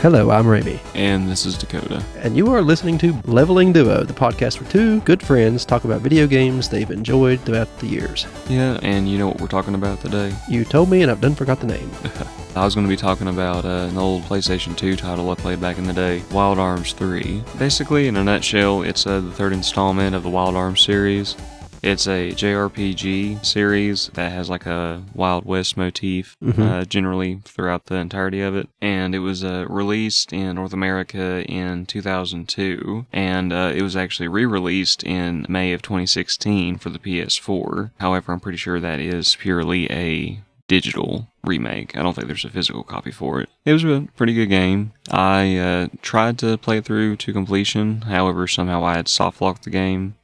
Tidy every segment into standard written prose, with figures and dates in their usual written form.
Hello, I'm Ramie. And this is Dakota. And you are listening to Leveling Duo, the podcast where two good friends talk about video games they've enjoyed throughout the years. Yeah, and you know what we're talking about today? You told me and I've done forgot the name. I was going to be talking about an old PlayStation 2 title I played back in the day, Wild Arms 3. Basically, in a nutshell, it's the third installment of the Wild Arms series. It's a JRPG series that has like a Wild West motif generally throughout the entirety of it. And it was released in North America in 2002. And it was actually re-released in May of 2016 for the PS4. However, I'm pretty sure that is purely a digital remake. I don't think there's a physical copy for it. It was a pretty good game. I tried to play it through to completion. However, somehow I had soft-locked the game.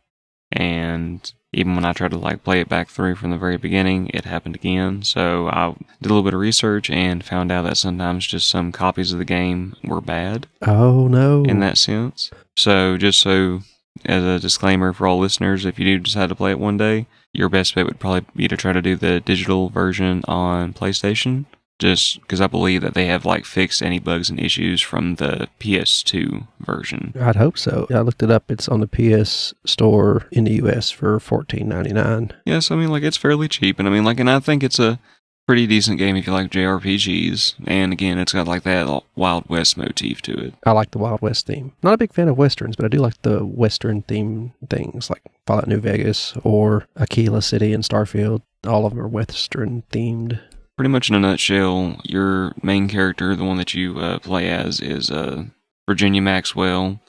And even when I tried to play it back through from the very beginning, it happened again. So I did a little bit of research and found out that sometimes just some copies of the game were bad. Oh, no. In that sense. So just so as a disclaimer for all listeners, if you do decide to play it one day, your best bet would probably be to try to do the digital version on PlayStation. Just because I believe that they have fixed any bugs and issues from the PS2 version. I'd hope so. I looked it up. It's on the PS store in the US for $14.99. Yes, it's fairly cheap. And and I think it's a pretty decent game if you like JRPGs. And again, it's got that Wild West motif to it. I like the Wild West theme. Not a big fan of Westerns, but I do like the Western theme things like Fallout New Vegas or Aquila City and Starfield. All of them are Western themed. Pretty much in a nutshell, your main character, the one that you play as, is Virginia Maxwell.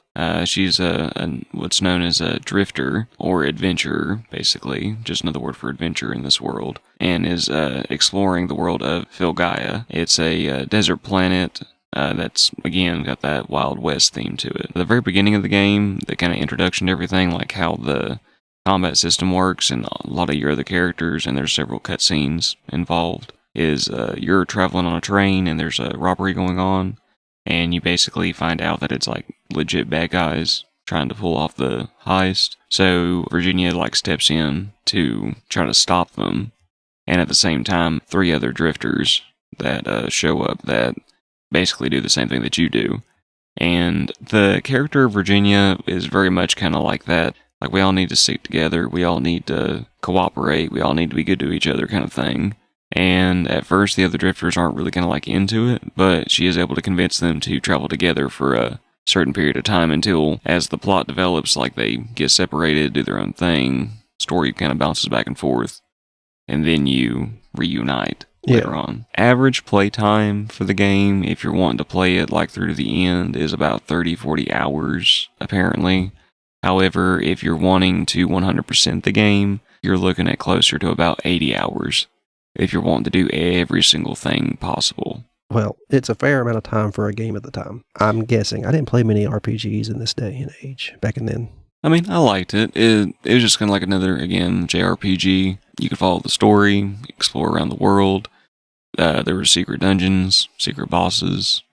She's what's known as a drifter, or adventurer, basically, just another word for adventure in this world, and is exploring the world of Filgaia. It's a desert planet that's, again, got that Wild West theme to it. At the very beginning of the game, the kind of introduction to everything, like how the combat system works, and a lot of your other characters, and there's several cutscenes involved, is you're traveling on a train and there's a robbery going on, and you basically find out that it's legit bad guys trying to pull off the heist. So Virginia steps in to try to stop them, and at the same time 3 other drifters that show up that basically do the same thing that you do. And the character of Virginia is very much kind of like that. We all need to stick together, we all need to cooperate, we all need to be good to each other kind of thing. And at first, the other drifters aren't really into it, but she is able to convince them to travel together for a certain period of time until, as the plot develops, they get separated, do their own thing, story kind of bounces back and forth, and then you reunite later on. Average play time for the game, if you're wanting to play it through to the end, is about 30-40 hours, apparently. However, if you're wanting to 100% the game, you're looking at closer to about 80 hours. If you're wanting to do every single thing possible. Well, it's a fair amount of time for a game at the time. I'm guessing. I didn't play many RPGs in this day and age, back in then. I liked it. It was just kind of another, again, JRPG. You could follow the story, explore around the world. There were secret dungeons, secret bosses,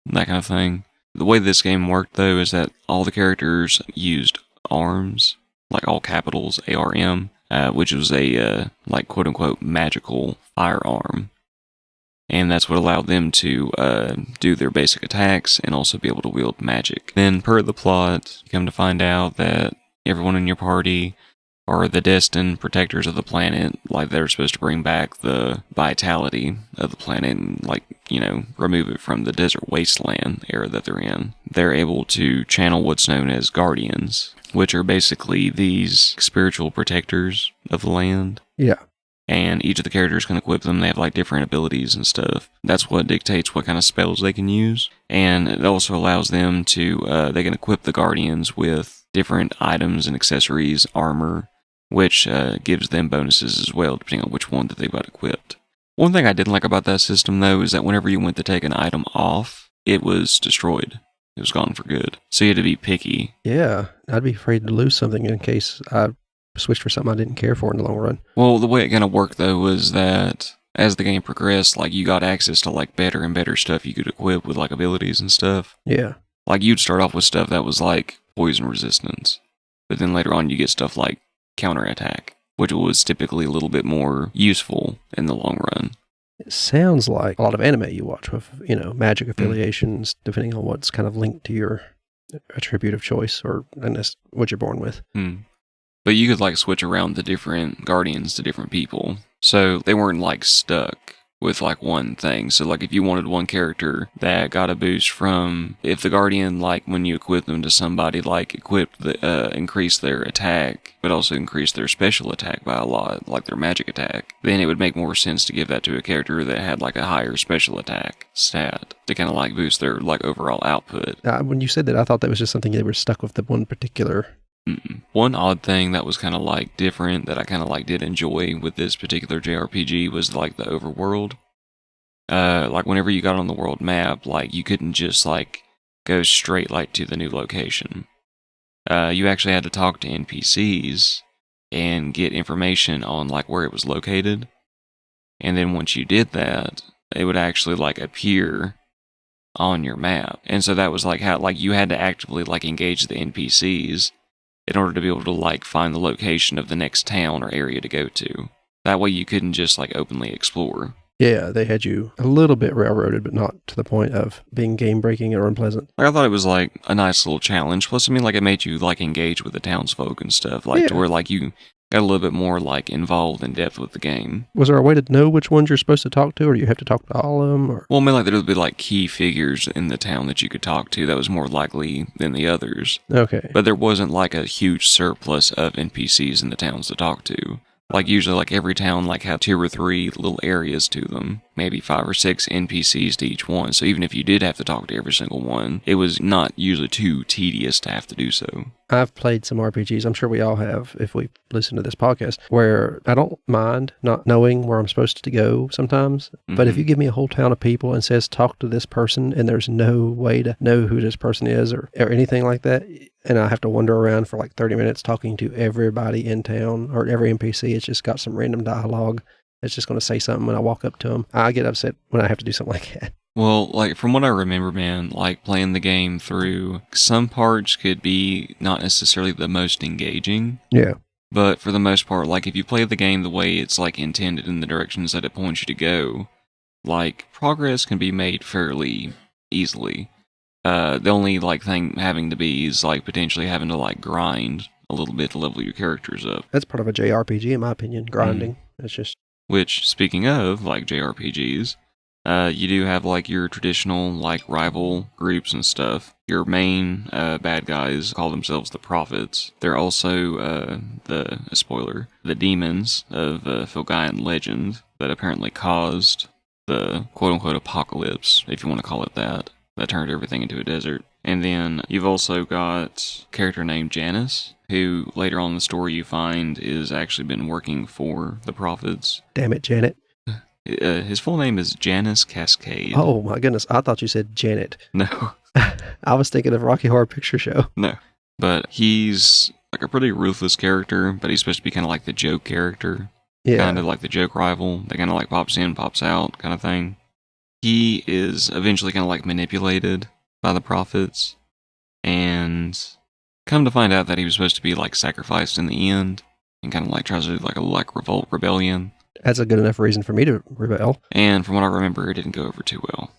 that kind of thing. The way this game worked, though, is that all the characters used arms, all capitals, ARM, which was a, quote-unquote, magical firearm. And that's what allowed them to do their basic attacks and also be able to wield magic. Then, per the plot, you come to find out that everyone in your party are the destined protectors of the planet. They're supposed to bring back the vitality of the planet and, remove it from the desert wasteland era that they're in. They're able to channel what's known as guardians, which are basically these spiritual protectors of the land. Yeah. And each of the characters can equip them. They have different abilities and stuff. That's what dictates what kind of spells they can use. And it also allows them to, they can equip the guardians with different items and accessories, armor, which gives them bonuses as well, depending on which one that they've got equipped. One thing I didn't like about that system, though, is that whenever you went to take an item off, it was destroyed. It was gone for good. So you had to be picky. Yeah, I'd be afraid to lose something in case I switched for something I didn't care for in the long run. Well, the way it kind of worked, though, was that as the game progressed, you got access to, better and better stuff you could equip with, abilities and stuff. Yeah. You'd start off with stuff that was, poison resistance. But then later on, you get stuff like counterattack, which was typically a little bit more useful in the long run. It sounds like a lot of anime you watch with, magic Mm. affiliations, depending on what's kind of linked to your attribute of choice or and that's what you're born with. Mm. But you could like switch around the different guardians to different people. So they weren't like stuck with like one thing. So like if you wanted one character that got a boost from if the guardian like when you equip them to somebody like equipped the increase their attack but also increase their special attack by a lot, like their magic attack, then it would make more sense to give that to a character that had like a higher special attack stat to kind of like boost their like overall output. When you said that, I thought that was just something they were stuck with the one particular. One odd thing that was kind of like different that I kind of like did enjoy with this particular JRPG was like the overworld. Like whenever you got on the world map, like you couldn't just like go straight like to the new location. You actually had to talk to NPCs and get information on like where it was located. And then once you did that, it would actually like appear on your map. And so that was like how like you had to actively like engage the NPCs in order to be able to like find the location of the next town or area to go to. That way you couldn't just like openly explore. Yeah, they had you a little bit railroaded, but not to the point of being game-breaking or unpleasant. Like I thought it was like a nice little challenge. Plus, I mean, like it made you like engage with the townsfolk and stuff, like to Yeah. where like you got a little bit more like involved in depth with the game. Was there a way to know which ones you're supposed to talk to, or do you have to talk to all of them? Or Well, I mean, like there would be like key figures in the town that you could talk to that was more likely than the others. okay, But there wasn't like a huge surplus of NPCs in the towns to talk to. Like usually like every town like had 2 or 3 little areas to them. Maybe 5 or 6 NPCs to each one. So even if you did have to talk to every single one, it was not usually too tedious to have to do so. I've played some RPGs. I'm sure we all have if we listen to this podcast, where I don't mind not knowing where I'm supposed to go sometimes. But if you give me a whole town of people and says talk to this person, and there's no way to know who this person is or anything like that, and I have to wander around for like 30 minutes talking to everybody in town or every NPC, it's just got some random dialogue. It's just going to say something when I walk up to them. I get upset when I have to do something like that. Well, like from what I remember, man, like playing the game through, some parts could be not necessarily the most engaging. Yeah. But for the most part, like if you play the game the way it's like intended in the directions that it points you to go, like progress can be made fairly easily. The only like thing having to be is like potentially having to like grind a little bit to level your characters up. That's part of a JRPG, in my opinion, grinding. It's just... Which, speaking of like JRPGs, you do have like your traditional like rival groups and stuff. Your main bad guys call themselves the Prophets. They're also the demons of Filgaian legend that apparently caused the quote-unquote apocalypse, if you want to call it that turned everything into a desert. And then you've also got a character named Janus, who later on in the story you find is actually been working for the Prophets. Damn it, Janet. His full name is Janus Cascade. Oh my goodness, I thought you said Janet. No. I was thinking of Rocky Horror Picture Show. No. But he's like a pretty ruthless character, but he's supposed to be kind of like the joke character. Yeah. Kind of like the joke rival that kind of like pops in, pops out kind of thing. He is eventually kind of like manipulated by the Prophets, and come to find out that he was supposed to be like sacrificed in the end, and kind of like tries to do like a like revolt rebellion. That's a good enough reason for me to rebel. And from what I remember, it didn't go over too well.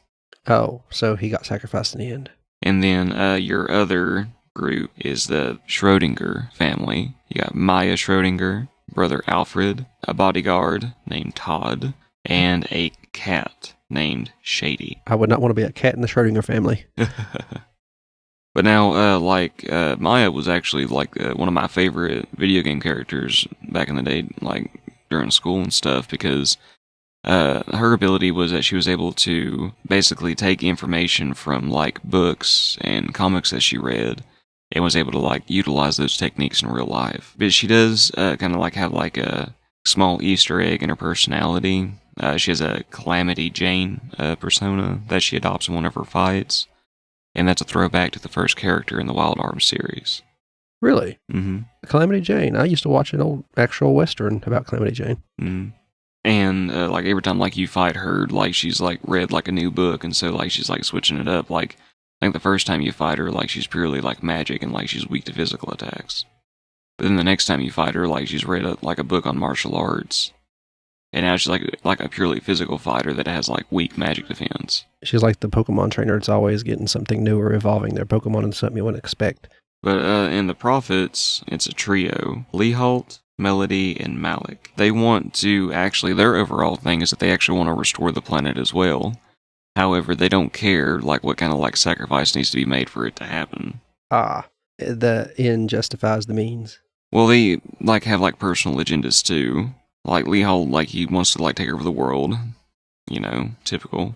Oh, so he got sacrificed in the end. And then your other group is the Schrodinger family. You got Maya Schrodinger, brother Alfred, a bodyguard named Todd, and a cat named Shady. I would not want to be a cat in the Schrodinger family. But now, Maya was actually like one of my favorite video game characters back in the day, like during school and stuff, because her ability was that she was able to basically take information from like books and comics that she read and was able to like utilize those techniques in real life. But she does kind of like have like a small Easter egg in her personality. She has a Calamity Jane persona that she adopts in one of her fights. And that's a throwback to the first character in the Wild Arms series. Really? Mm-hmm. Calamity Jane. I used to watch an old actual Western about Calamity Jane. Mm-hmm. And like every time like you fight her, like she's like read like a new book, and so like she's like switching it up. Like I think the first time you fight her, like she's purely like magic and like she's weak to physical attacks. But then the next time you fight her, like she's read like a book on martial arts. And now she's like a purely physical fighter that has like weak magic defense. She's like the Pokemon trainer. It's always getting something new or evolving their Pokemon into something you wouldn't expect. But in the Prophets, it's a trio. Leholt, Melody, and Malik. They want to actually, their overall thing is that they actually want to restore the planet as well. However, they don't care like what kind of like sacrifice needs to be made for it to happen. The end justifies the means. Well, they like have like personal agendas too. Like Leholt, like he wants to like take over the world. You know, typical.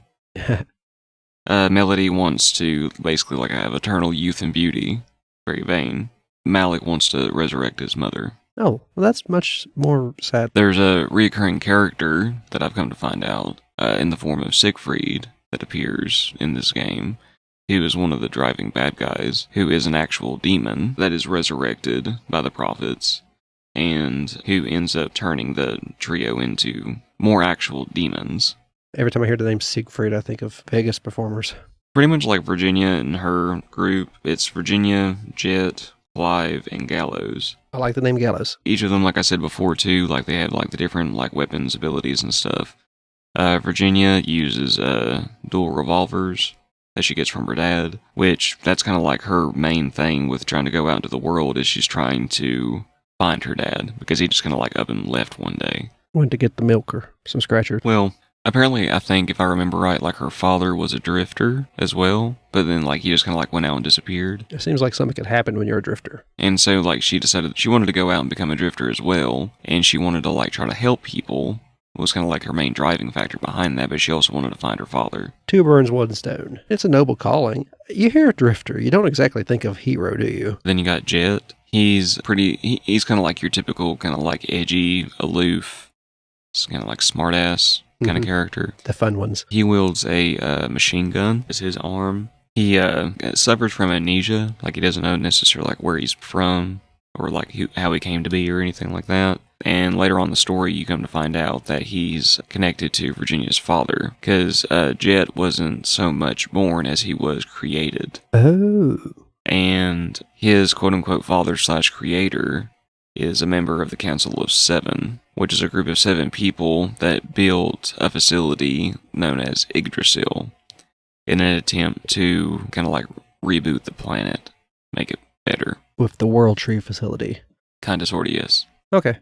Melody wants to basically like have eternal youth and beauty. Very vain. Malik wants to resurrect his mother. Oh, well, that's much more sad. There's a recurring character that I've come to find out in the form of Siegfried that appears in this game, who is one of the driving bad guys, who is an actual demon that is resurrected by the prophets, and who ends up turning the trio into more actual demons. Every time I hear the name Siegfried, I think of Vegas performers. Pretty much like Virginia and her group. It's Virginia, Jet, Clive, and Gallows. I like the name Gallows. Each of them, like I said before too, like they have like the different like weapons, abilities, and stuff. Virginia uses dual revolvers that she gets from her dad, which that's kind of like her main thing with trying to go out into the world is she's trying to find her dad because he just kind of like up and left one day. Went to get the milk or some scratcher. Well, apparently, I think if I remember right, like her father was a drifter as well, but then like he just kind of like went out and disappeared. It seems like something could happen when you're a drifter. And so like she decided that she wanted to go out and become a drifter as well, and she wanted to like try to help people. It was kind of like her main driving factor behind that, but she also wanted to find her father. Two birds, one stone. It's a noble calling. You hear a drifter, you don't exactly think of hero, do you? Then you got Jet. He's he's kind of like your typical kind of like edgy, aloof, kind of like smartass kind of character. The fun ones. He wields a machine gun as his arm. He suffers from amnesia, like he doesn't know necessarily like where he's from or like how he came to be or anything like that. And later on in the story, you come to find out that he's connected to Virginia's father because Jet wasn't so much born as he was created. Oh. And his quote-unquote father/creator is a member of the Council of Seven, which is a group of 7 people that built a facility known as Yggdrasil in an attempt to kind of like reboot the planet, make it better. With the World Tree facility. Kind of, sort of, yes. Okay.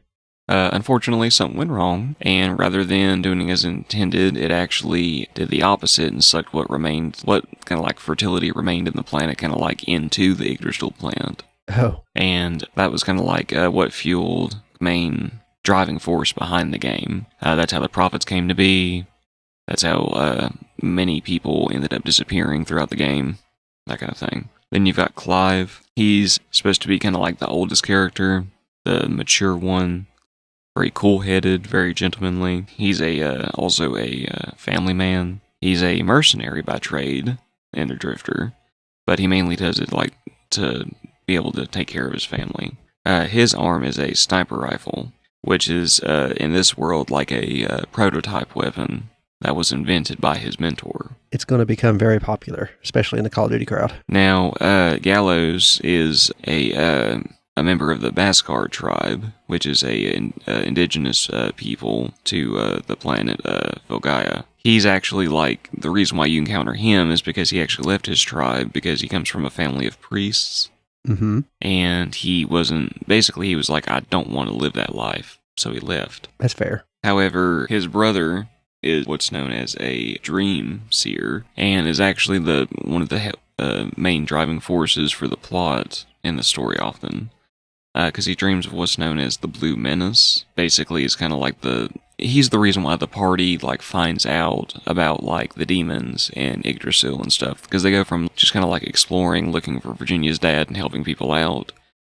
Unfortunately, something went wrong, and rather than doing as intended, it actually did the opposite and sucked what kind of like fertility remained in the planet, kind of like into the Yggdrasil plant. Oh. And that was kind of like what fueled the main driving force behind the game. That's how the prophets came to be. That's how many people ended up disappearing throughout the game. That kind of thing. Then you've got Clive. He's supposed to be kind of like the oldest character, the mature one. Very cool-headed, very gentlemanly. He's also a family man. He's a mercenary by trade and a drifter, but he mainly does it like to be able to take care of his family. His arm is a sniper rifle, which is in this world like a prototype weapon that was invented by his mentor. It's going to become very popular, especially in the Call of Duty crowd. Now, Gallows is a member of the Baskar tribe, which is a indigenous people to the planet Volgaia. He's actually like, the reason why you encounter him is because he actually left his tribe because he comes from a family of priests. Mm-hmm. And he was like, I don't want to live that life. So he left. That's fair. However, his brother is what's known as a dream seer and is actually one of the main driving forces for the plot in the story often. Because he dreams of what's known as the Blue Menace. Basically, it's kind of like he's the reason why the party like finds out about like the demons and Yggdrasil and stuff. Because they go from just kind of like exploring, looking for Virginia's dad and helping people out,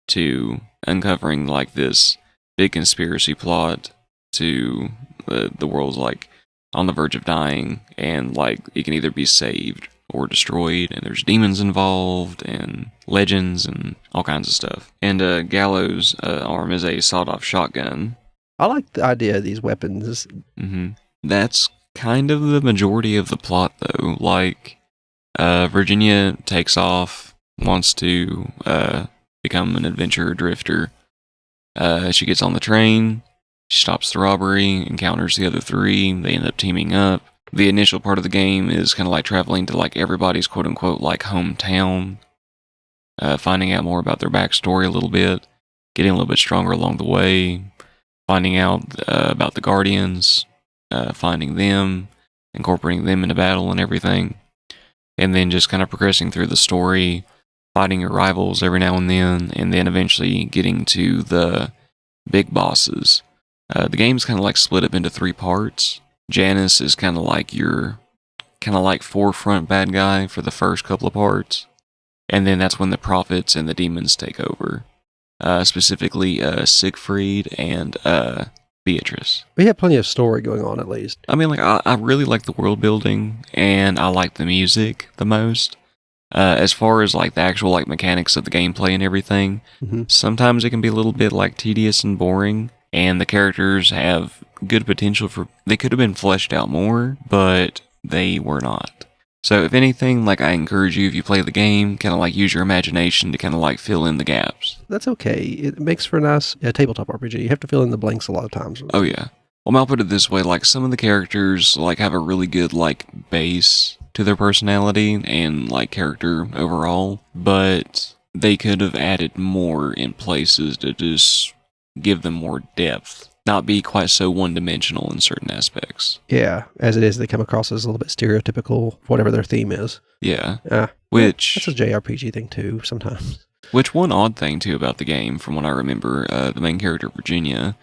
to uncovering like this big conspiracy plot to the world's like on the verge of dying, and like it can either be saved or destroyed, and there's demons involved, and legends, and all kinds of stuff. And Gallows' arm is a sawed-off shotgun. I like the idea of these weapons. Mm-hmm. That's kind of the majority of the plot, though. Like, Virginia takes off, wants to become an adventurer drifter. She gets on the train, She stops the robbery, encounters the other three, they end up teaming up. The initial part of the game is kind of like traveling to like everybody's quote unquote like hometown, finding out more about their backstory a little bit, getting a little bit stronger along the way, finding out about the Guardians, finding them, incorporating them into battle and everything, and then just kind of progressing through the story, fighting your rivals every now and then eventually getting to the big bosses. The game's kind of like split up into 3 parts. Janice is kind of like your forefront bad guy for the first couple of parts, and then that's when the prophets and the demons take over. Specifically Siegfried and Beatrice. We have plenty of story going on, at least. I mean, like I really like the world building, and I like the music the most. As far as like the actual like mechanics of the gameplay and everything, sometimes it can be a little bit like tedious and boring, and the characters have good potential they could have been fleshed out more, but they were not. So if anything, like I encourage you, if you play the game, kind of like use your imagination to kind of like fill in the gaps. That's okay. It makes for a nice tabletop RPG. You have to fill in the blanks a lot of times. Oh yeah. Well, I'll put it this way, like some of the characters like have a really good like base to their personality and like character overall, but they could have added more in places to just give them more depth. Not be quite so one-dimensional in certain aspects. Yeah, as it is, they come across as a little bit stereotypical, whatever their theme is. Yeah. Which... That's a JRPG thing, too, sometimes. Which one odd thing, too, about the game, from what I remember, the main character, Virginia,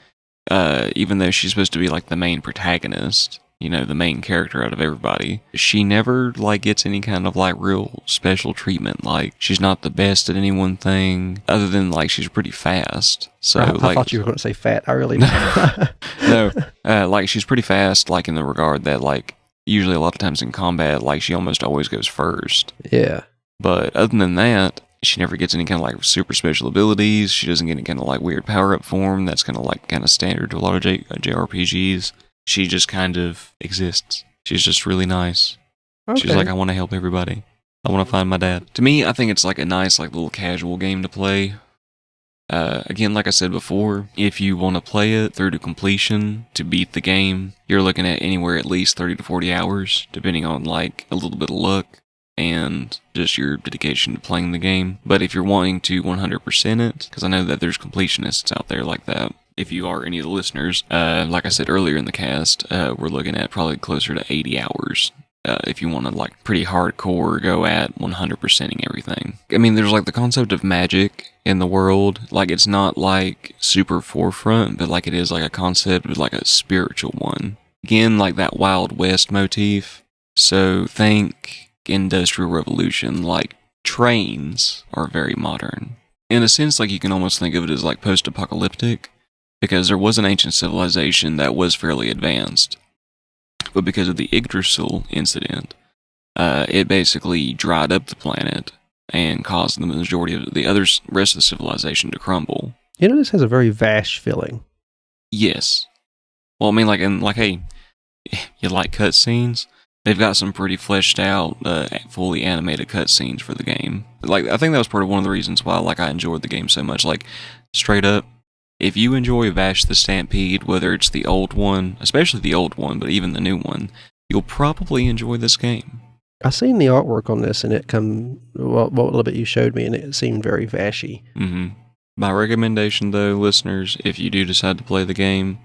even though she's supposed to be, like, the main protagonist, you know, the main character out of everybody, she never, like, gets any kind of, like, real special treatment. Like, she's not the best at any one thing, other than, like, she's pretty fast. So, I thought you were going to say fat. I really No, like, she's pretty fast, like, in the regard that, like, usually a lot of times in combat, like, she almost always goes first. Yeah. But other than that, she never gets any kind of, like, super special abilities. She doesn't get any kind of, like, weird power-up form. That's kind of standard to a lot of JRPGs. She just kind of exists. She's just really nice. Okay. She's like, I want to help everybody. I want to find my dad. To me, I think it's like a nice, like, little casual game to play. Again, like I said before, if you want to play it through to completion to beat the game, you're looking at anywhere at least 30 to 40 hours, depending on, like, a little bit of luck and just your dedication to playing the game. But if you're wanting to 100% it, because I know that there's completionists out there like that, if you are any of the listeners, like I said earlier in the cast, we're looking at probably closer to 80 hours. If you want to, like, pretty hardcore go at 100%ing everything. I mean, there's, like, the concept of magic in the world. Like, it's not, like, super forefront, but, like, it is, like, a concept of, like, a spiritual one. Again, like, that Wild West motif. So, think Industrial Revolution. Like, trains are very modern. In a sense, like, you can almost think of it as, like, post-apocalyptic. Because there was an ancient civilization that was fairly advanced. But because of the Yggdrasil incident, it basically dried up the planet and caused the majority of the rest of the civilization to crumble. You know, this has a very Vash feeling. Yes. Well, I mean, hey, you like cutscenes? They've got some pretty fleshed out, fully animated cutscenes for the game. Like, I think that was part of one of the reasons why, like, I enjoyed the game so much. Like, straight up, if you enjoy Vash the Stampede, whether it's the old one, especially the old one, but even the new one, you'll probably enjoy this game. I seen the artwork on this, and it what little bit you showed me, and it seemed very Vashy. Mm-hmm. My recommendation, though, listeners, if you do decide to play the game,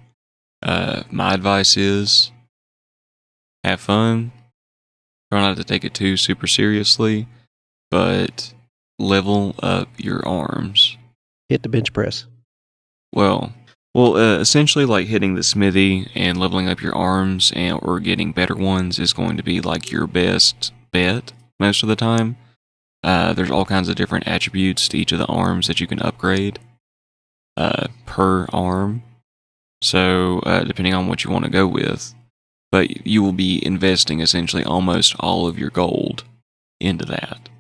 my advice is have fun. Try not to take it too super seriously, but level up your arms. Hit the bench press. Well, essentially, like, hitting the smithy and leveling up your arms or getting better ones is going to be, like, your best bet most of the time. There's all kinds of different attributes to each of the arms that you can upgrade per arm. So, depending on what you want to go with. But you will be investing essentially almost all of your gold into that.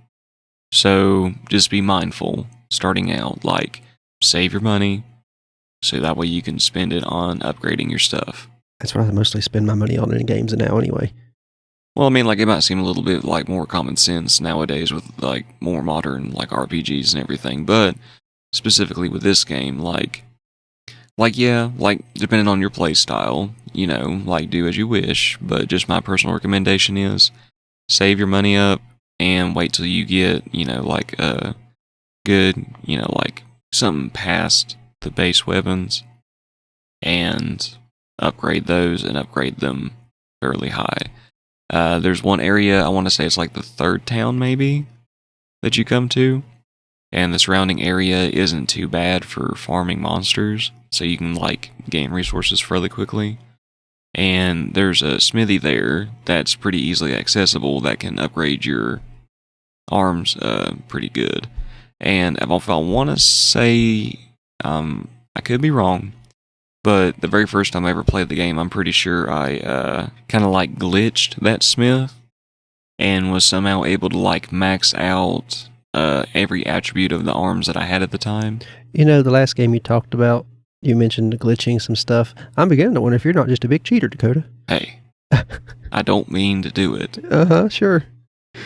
So, just be mindful starting out. Like, save your money. So that way you can spend it on upgrading your stuff. That's what I mostly spend my money on in games now anyway. Well, I mean, like, it might seem a little bit like more common sense nowadays with, like, more modern, like, RPGs and everything. But specifically with this game, like, Like, yeah, like, depending on your play style, you know, like, do as you wish, but just my personal recommendation is save your money up and wait till you get, you know, like, good, you know, like, something past the base weapons and upgrade those and upgrade them fairly high. There's one area, I want to say it's like the third town, maybe, that you come to, and the surrounding area isn't too bad for farming monsters, so you can, like, gain resources fairly quickly. And there's a smithy there that's pretty easily accessible that can upgrade your arms pretty good. And if I want to say, I could be wrong, but the very first time I ever played the game, I'm pretty sure I kind of like glitched that smith and was somehow able to like max out every attribute of the arms that I had at the time. You know, the last game you talked about, you mentioned glitching some stuff. I'm beginning to wonder if you're not just a big cheater, Dakota. Hey, I don't mean to do it. Sure.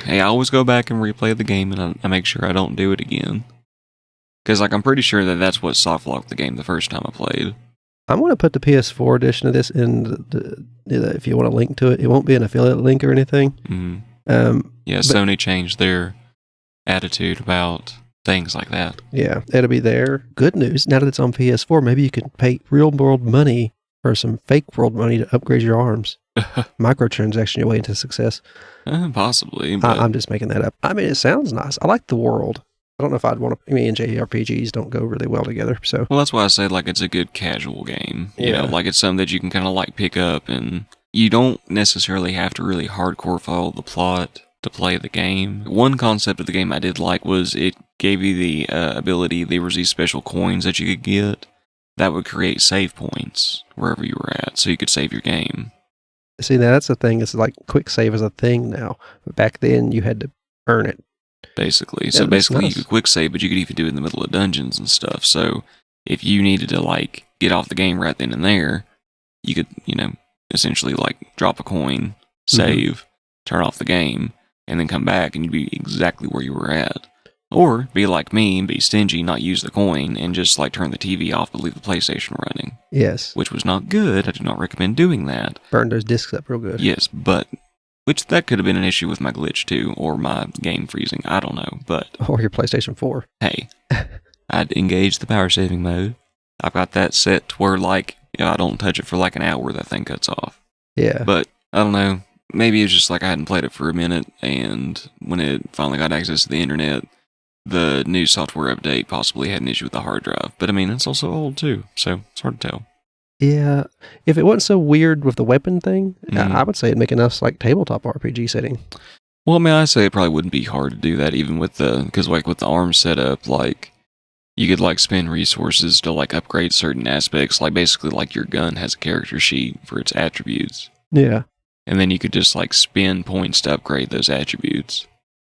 Hey, I always go back and replay the game, and I make sure I don't do it again. Because, like, I'm pretty sure that that's what softlocked the game the first time I played. I'm going to put the PS4 edition of this in if you want to link to it. It won't be an affiliate link or anything. Mm-hmm. Yeah, Sony changed their attitude about things like that. Yeah, it'll be there. Good news, now that it's on PS4, maybe you can pay real world money or some fake world money to upgrade your arms. Microtransaction your way into success. Possibly. But I'm just making that up. I mean, it sounds nice. I like the world. I don't know if I'd want to. Me and JRPGs don't go really well together. So, well, that's why I say like it's a good casual game. You Yeah. know, like it's something that you can kind of like pick up, and you don't necessarily have to really hardcore follow the plot to play the game. One concept of the game I did like was it gave you the ability. There was these special coins that you could get that would create save points wherever you were at, so you could save your game. see, now that's the thing. It's like quick save is a thing now. But back then, you had to earn it. Basically. Yeah, So that's basically nice. you could quick save, but you could even do it in the middle of dungeons and stuff. So if you needed to like get off the game right then and there, you could, you know, essentially like drop a coin, save, turn off the game, and then come back and you'd be exactly where you were at. Or be like me and be stingy, not use the coin, and just like turn the TV off but leave the PlayStation running. Yes. Which was not good. I do not recommend doing that. Burn those discs up real good. Yes, but which that could have been an issue with my glitch too, or my game freezing. I don't know, but Or your PlayStation 4. hey, I'd engage the power saving mode. I've got that set to where like, you know, I don't touch it for like an hour, that thing cuts off. Yeah. But I don't know. Maybe it's just like I hadn't played it for a minute, and when it finally got access to the internet, the new software update possibly had an issue with the hard drive. But I mean, it's also old too, so it's hard to tell. Yeah, if it wasn't so weird with the weapon thing, Mhm. I would say it'd make a nice like tabletop RPG setting. Well, I mean, I say it probably wouldn't be hard to do that, even with because like with the ARM setup, like you could like spend resources to like upgrade certain aspects. Like basically, like your gun has a character sheet for its attributes, Yeah. and then you could just like spend points to upgrade those attributes.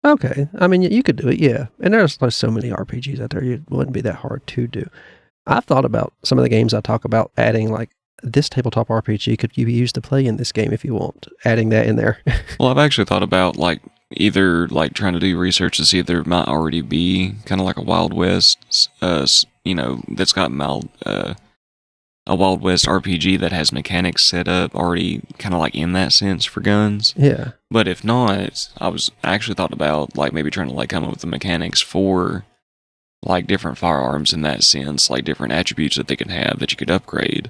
Okay. I mean, you could do it, yeah. And there's like so many RPGs out there, it wouldn't be that hard to do. I've thought about some of the games I talk about adding like this tabletop RPG could you be used to play in this game if you want, adding that in there. Well, I've actually thought about like either like trying to do research to see if there might already be kind of like a Wild West, you know, that's got a Wild West RPG that has mechanics set up already kind of like in that sense for guns. Yeah. But if not, I actually thought about like maybe trying to like come up with the mechanics for like different firearms in that sense, like different attributes that they could have that you could upgrade,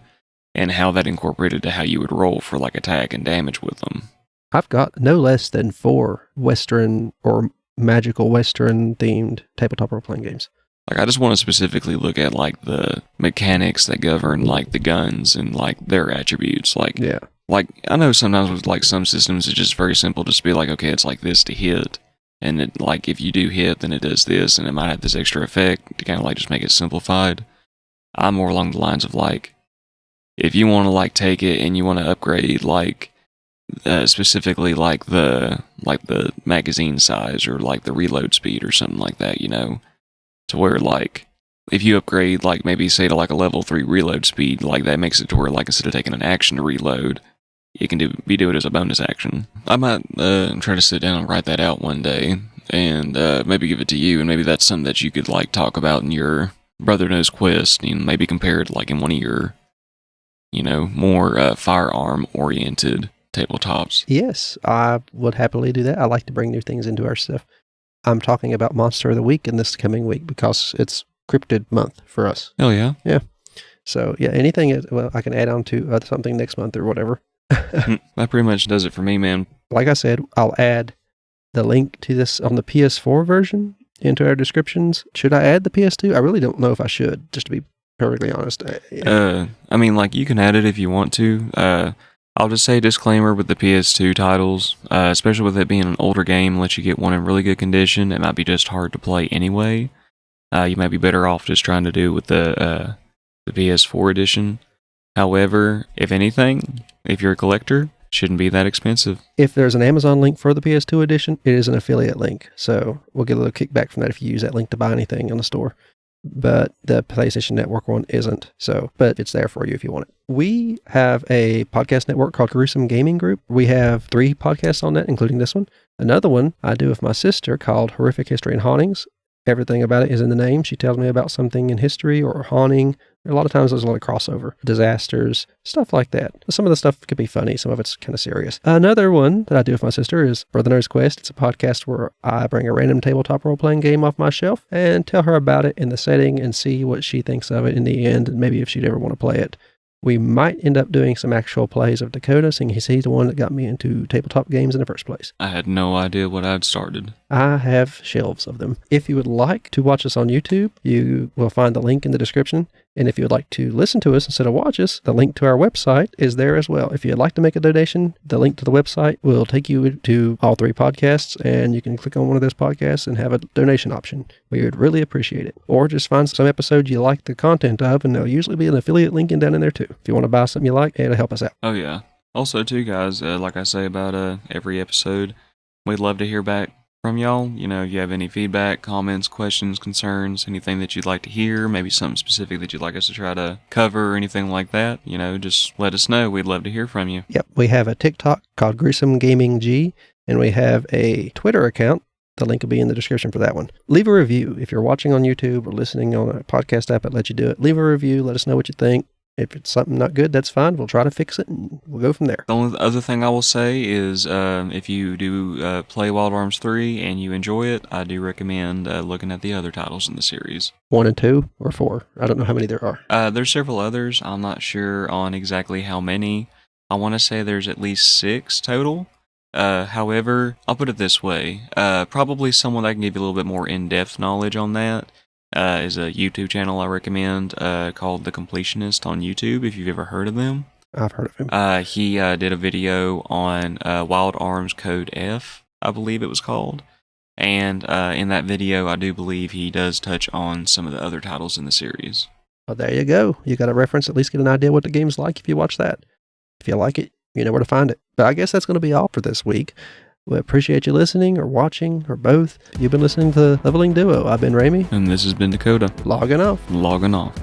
and how that incorporated to how you would roll for like attack and damage with them. I've got no less than 4 Western or magical Western themed tabletop role playing games. Like I just want to specifically look at like the mechanics that govern like the guns and like their attributes. Like, Yeah. like I know sometimes with like some systems it's just very simple just to be like, okay, it's like this to hit. And it, like if you do hit, then it does this, and it might have this extra effect to kind of like just make it simplified. I'm more along the lines of like, if you want to like take it and you want to upgrade like specifically like the magazine size or like the reload speed or something like that, you know, to where like if you upgrade like maybe say to like a level 3 reload speed, like that makes it to where like instead of taking an action to reload, you can do it as a bonus action. I might try to sit down and write that out one day and maybe give it to you, and maybe that's something that you could like talk about in your Brother Knows Quest, maybe compared like in one of your, more firearm-oriented tabletops. Yes, I would happily do that. I like to bring new things into our stuff. I'm talking about Monster of the Week in this coming week because it's cryptid month for us. Hell yeah. Yeah. So, yeah, anything, I can add on to something next month or whatever. That pretty much does it for me, man. Like I said, I'll add the link to this on the PS4 version into our descriptions. Should I add the PS2? I really don't know if I should, just to be perfectly honest. You can add it if you want to. I'll just say disclaimer with the PS2 titles, especially with it being an older game, unless you get one in really good condition, it might be just hard to play anyway. You might be better off just trying to do it with the PS4 edition. However, if anything, if you're a collector, it shouldn't be that expensive. If there's an Amazon link for the PS2 edition, it is an affiliate link. So we'll get a little kickback from that if you use that link to buy anything in the store. But the PlayStation Network one isn't. But it's there for you if you want it. We have a podcast network called Gruesome Gaming Group. We have 3 podcasts on that, including this one. Another one I do with my sister called Horrific History and Hauntings. Everything about it is in the name. She tells me about something in history or haunting. A lot of times there's a lot of crossover, disasters, stuff like that. Some of the stuff could be funny. Some of it's kind of serious. Another one that I do with my sister is Brother Knows Quest. It's a podcast where I bring a random tabletop role-playing game off my shelf and tell her about it in the setting and see what she thinks of it in the end and maybe if she'd ever want to play it. We might end up doing some actual plays of Dakota, seeing he's the one that got me into tabletop games in the first place. I had no idea what I'd started. I have shelves of them. If you would like to watch us on YouTube, you will find the link in the description. And if you would like to listen to us instead of watch us, the link to our website is there as well. If you'd like to make a donation, the link to the website will take you to all 3 podcasts, and you can click on one of those podcasts and have a donation option. We would really appreciate it. Or just find some episode you like the content of, and there'll usually be an affiliate link down in there too. If you want to buy something you like, it'll help us out. Oh, yeah. Also, too, guys, like I say about every episode, we'd love to hear back from y'all. If you have any feedback, comments, questions, concerns, anything that you'd like to hear, maybe something specific that you'd like us to try to cover or anything like that, just let us know. We'd love to hear from you. Yep. We have a TikTok called Gruesome Gaming G, and we have a Twitter account. The link will be in the description for that one. Leave a review. If you're watching on YouTube or listening on a podcast app that lets you do it, leave a review. Let us know what you think. If it's something not good, that's fine. We'll try to fix it, and we'll go from there. The only other thing I will say is if you do play Wild Arms 3 and you enjoy it, I do recommend looking at the other titles in the series. 1 and 2 or 4? I don't know how many there are. There's several others. I'm not sure on exactly how many. I want to say there's at least 6 total. However, I'll put it this way. Probably someone that can give you a little bit more in-depth knowledge on that is a YouTube channel I recommend called The Completionist on YouTube, if you've ever heard of them. I've heard of him. He did a video on Wild Arms Code F, I believe it was called. And in that video, I do believe he does touch on some of the other titles in the series. Well, there you go. You got a reference, at least get an idea what the game's like if you watch that. If you like it, you know where to find it. But I guess that's going to be all for this week. We appreciate you listening or watching or both. You've been listening to Leveling Duo. I've been Ramie. And this has been Dakota. Logging off. Logging off.